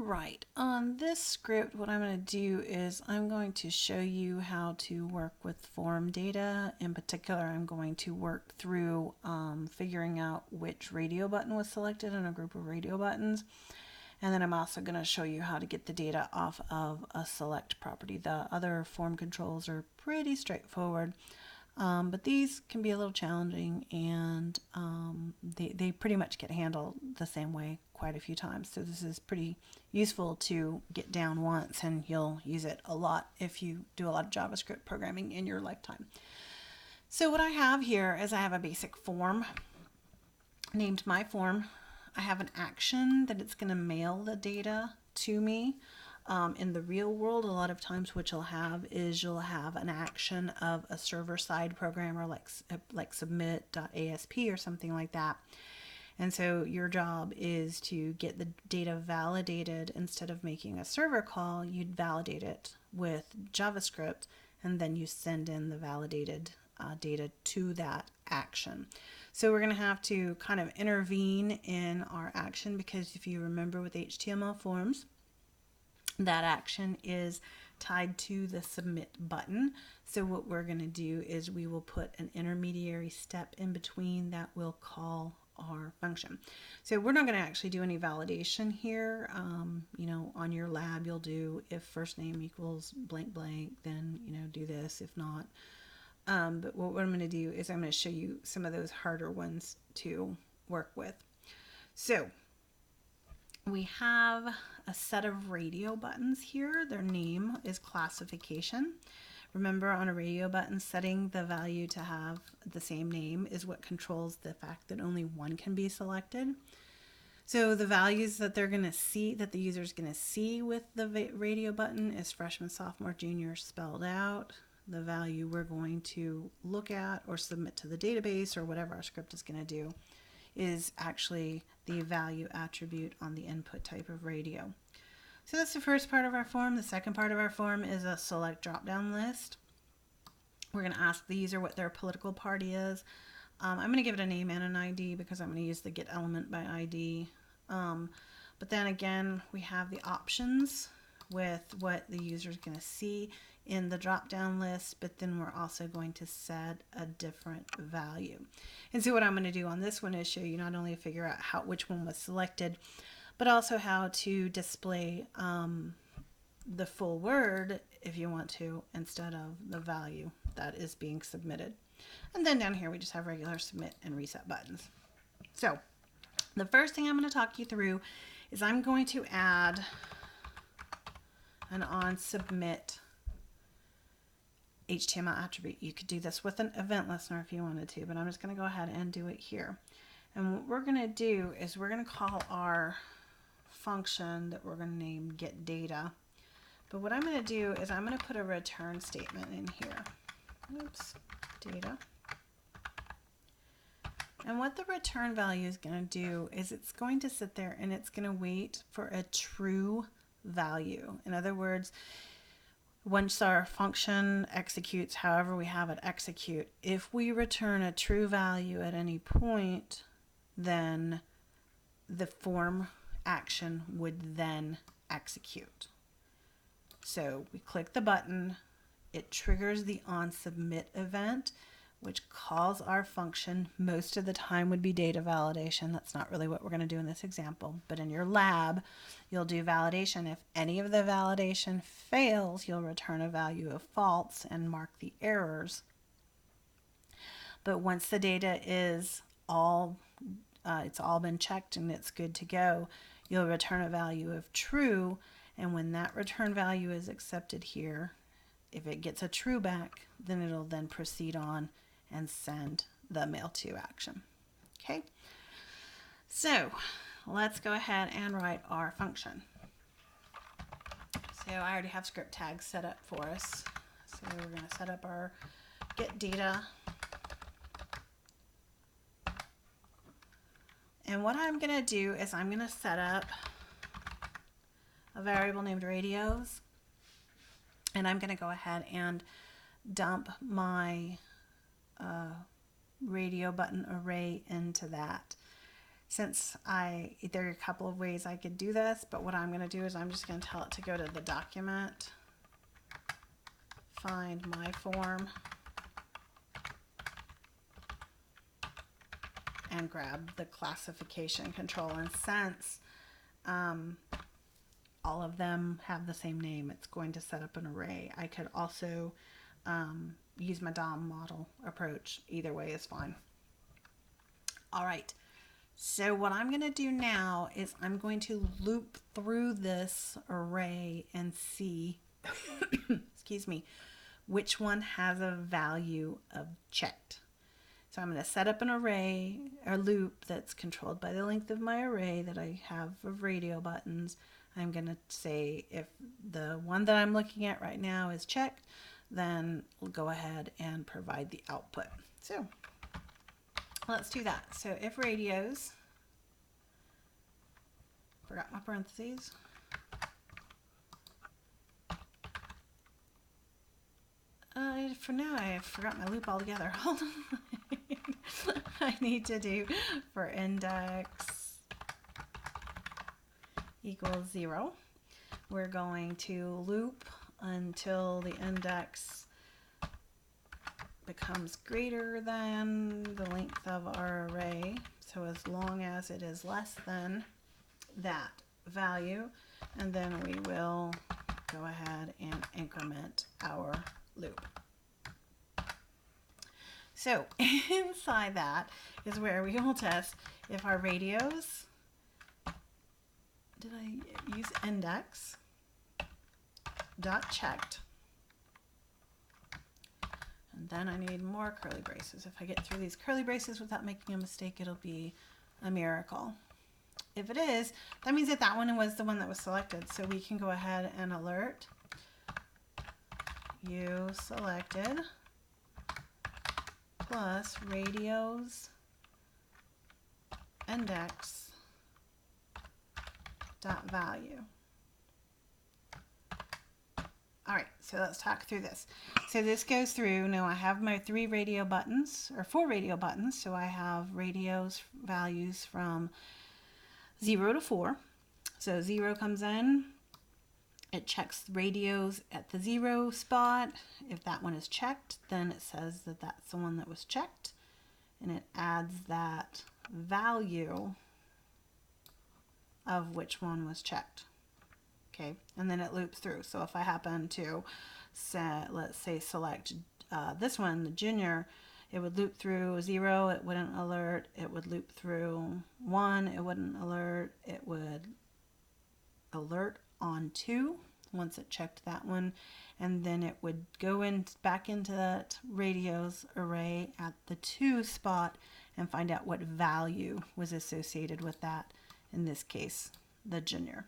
Right, on this script, what I'm going to do is I'm going to show you how to work with form data. In particular, I'm going to work through figuring out which radio button was selected in a group of radio buttons. And then I'm also going to show you how to get the data off of a select property. The other form controls are pretty straightforward. But these can be a little challenging, and they pretty much get handled the same way quite a few times. So this is pretty useful to get down once, and you'll use it a lot if you do a lot of JavaScript programming in your lifetime. So what I have here is I have a basic form named my form. I have an action that it's going to mail the data to me. In the real world, a lot of times what you'll have is you'll have an action of a server-side programmer like submit.asp or something like that. And so your job is to get the data validated. Instead of making a server call, you'd validate it with JavaScript, and then you send in the validated data to that action. So we're going to have to kind of intervene in our action, because if you remember with HTML forms, that action is tied to the submit button. So what we're going to do is we will put an intermediary step in between that will call our function. So we're not going to actually do any validation here. On your lab, you'll do if first name equals blank blank, then do this. If not, but what I'm going to do is I'm going to show you some of those harder ones to work with. So we have a set of radio buttons here. Their name is classification. Remember, on a radio button, setting the value to have the same name is what controls the fact that only one can be selected. So the values that they're going to see, that the user is going to see with the radio button, is freshman, sophomore, junior spelled out. The value we're going to look at or submit to the database, or whatever our script is going to do, is actually the value attribute on the input type of radio. So that's the first part of our form. The second part of our form is a select drop-down list. We're going to ask the user what their political party is. I'm going to give it a name and an ID because I'm going to use the get element by ID. But then again, we have the options with what the user is going to see in the drop-down list, but then we're also going to set a different value. And so what I'm going to do on this one is show you not only figure out which one was selected, but also how to display the full word, if you want to, instead of the value that is being submitted. And then down here we just have regular submit and reset buttons. So the first thing I'm going to talk you through is I'm going to add an on submit HTML attribute. You could do this with an event listener if you wanted to, but I'm just going to go ahead and do it here. And what we're going to do is we're going to call our function that we're going to name get data. But what I'm going to do is I'm going to put a return statement in here. Oops, data. And what the return value is going to do is it's going to sit there and it's going to wait for a true value. In other words, once our function executes, however we have it execute, if we return a true value at any point, then the form action would then execute. So we click the button, it triggers the on submit event, which calls our function. Most of the time would be data validation. That's not really what we're going to do in this example, but in your lab, you'll do validation. If any of the validation fails, you'll return a value of false and mark the errors. But once the data is it's all been checked and it's good to go, you'll return a value of true. And when that return value is accepted here, if it gets a true back, then it'll then proceed on and send the mail to action. Okay, so let's go ahead and write our function. So I already have script tags set up for us. So we're going to set up our get data. And what I'm going to do is I'm going to set up a variable named radios. And I'm going to go ahead and dump my radio button array into that. Since there are a couple of ways I could do this, but what I'm going to do is I'm just going to tell it to go to the document, find my form, and grab the classification control. And since all of them have the same name, it's going to set up an array. I could also use my DOM model approach. Either way is fine. All right. So what I'm going to do now is I'm going to loop through this array and see, excuse me, which one has a value of checked. So I'm going to set up an array, a loop that's controlled by the length of my array that I have of radio buttons. I'm going to say if the one that I'm looking at right now is checked, then we'll go ahead and provide the output. So let's do that. So if radios, forgot my parentheses. For now, I forgot my loop altogether. Hold on. I need to do for index equals 0. We're going to loop until the index becomes greater than the length of our array. So as long as it is less than that value, and then we will go ahead and increment our loop. So inside that is where we will test if our radios, did I use index dot checked, and then I need more curly braces. If I get through these curly braces without making a mistake, it'll be a miracle. If it is, that means that that one was the one that was selected. So we can go ahead and alert you selected plus radios index dot value. All right, so let's talk through this. So this goes through, now I have my 4 radio buttons, so I have radios values from 0 to 4. So 0 comes in, it checks radios at the 0 spot. If that one is checked, then it says that that's the one that was checked, and it adds that value of which one was checked. Okay, and then it loops through. So if I happen to let's say select this one, the junior, it would loop through 0, it wouldn't alert. It would loop through 1, it wouldn't alert. It would alert on 2 once it checked that one, and then it would go in back into that radios array at the 2 spot and find out what value was associated with that, in this case the junior.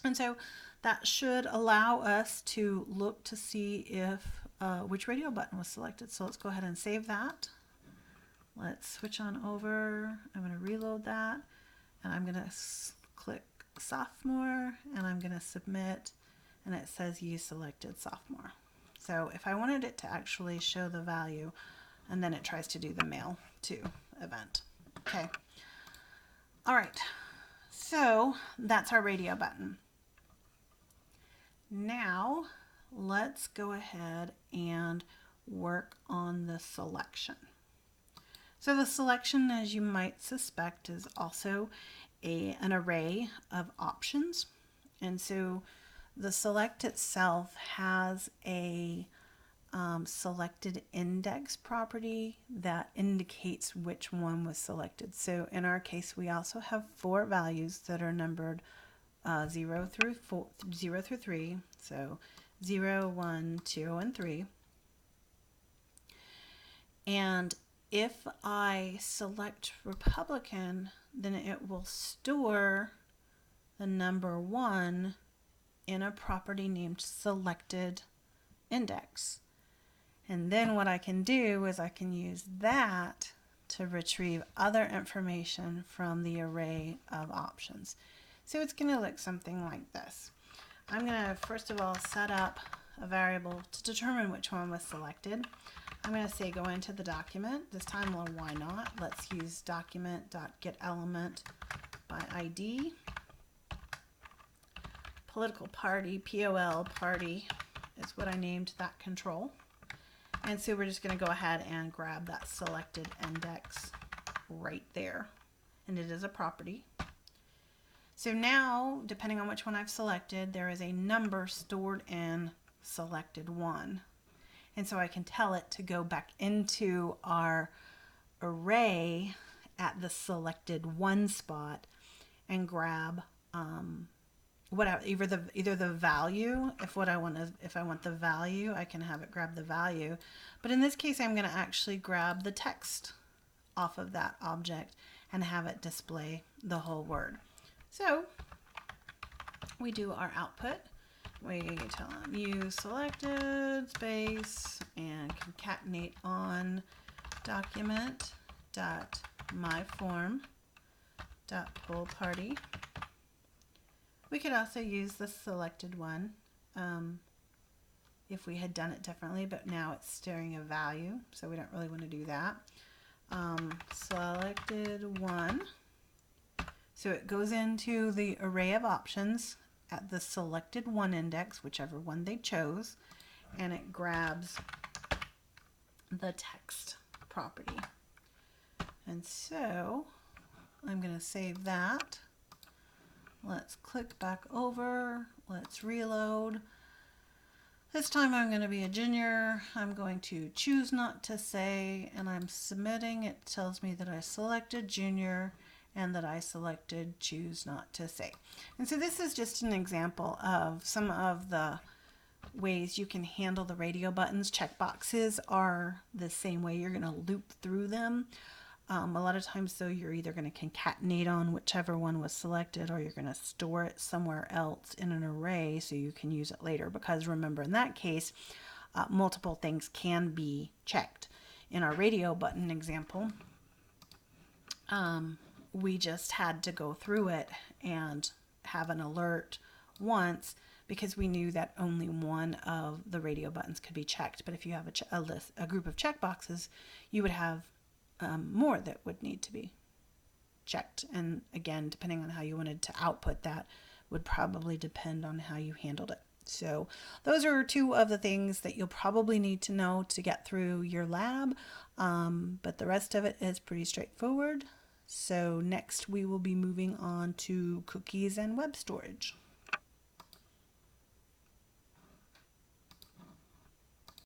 And so that should allow us to look to see if which radio button was selected. So let's go ahead and save that. Let's switch on over. I'm going to reload that, and I'm going to click sophomore, and I'm going to submit, and it says you selected sophomore. So if I wanted it to actually show the value, and then it tries to do the mail to event. Okay. All right. So that's our radio button. Now let's go ahead and work on the selection. So the selection, as you might suspect, is also an array of options. And so the select itself has a selected index property that indicates which one was selected. So in our case, we also have 4 values that are numbered 0 through 3. So 0, 1, 2, and 3. And if I select Republican, then it will store the number 1 in a property named selected index. And then what I can do is I can use that to retrieve other information from the array of options. So it's going to look something like this. I'm going to first of all set up a variable to determine which one was selected. I'm going to say go into the document. This time, well, why not? Let's use document.getElement by ID. Political party, POL party is what I named that control. And so we're just going to go ahead and grab that selected index right there. And it is a property. So now, depending on which one I've selected, there is a number stored in selected one. And so I can tell it to go back into our array at the selected one spot and grab either the value. If I want the value, I can have it grab the value. But in this case, I'm going to actually grab the text off of that object and have it display the whole word. So we do our output. We tell them use selected space and concatenate on document dot myform dot poll party. We could also use the selected one if we had done it differently, but now it's storing a value, so we don't really want to do that. Selected one. So it goes into the array of options at the selected one index, whichever one they chose, and it grabs the text property. And so I'm going to save that. Let's click back over. Let's reload. This time I'm going to be a junior. I'm going to choose not to say, and I'm submitting. It tells me that I selected junior and that I selected choose not to say. And so this is just an example of some of the ways you can handle the radio buttons. Checkboxes are the same way. You're going to loop through them. A lot of times, though, you're either going to concatenate on whichever one was selected, or you're going to store it somewhere else in an array so you can use it later. Because remember, in that case, multiple things can be checked. In our radio button example, we just had to go through it and have an alert once because we knew that only one of the radio buttons could be checked. But if you have a group of checkboxes, you would have more that would need to be checked. And again, depending on how you wanted to output that would probably depend on how you handled it. So those are two of the things that you'll probably need to know to get through your lab. But the rest of it is pretty straightforward. So next we will be moving on to cookies and web storage.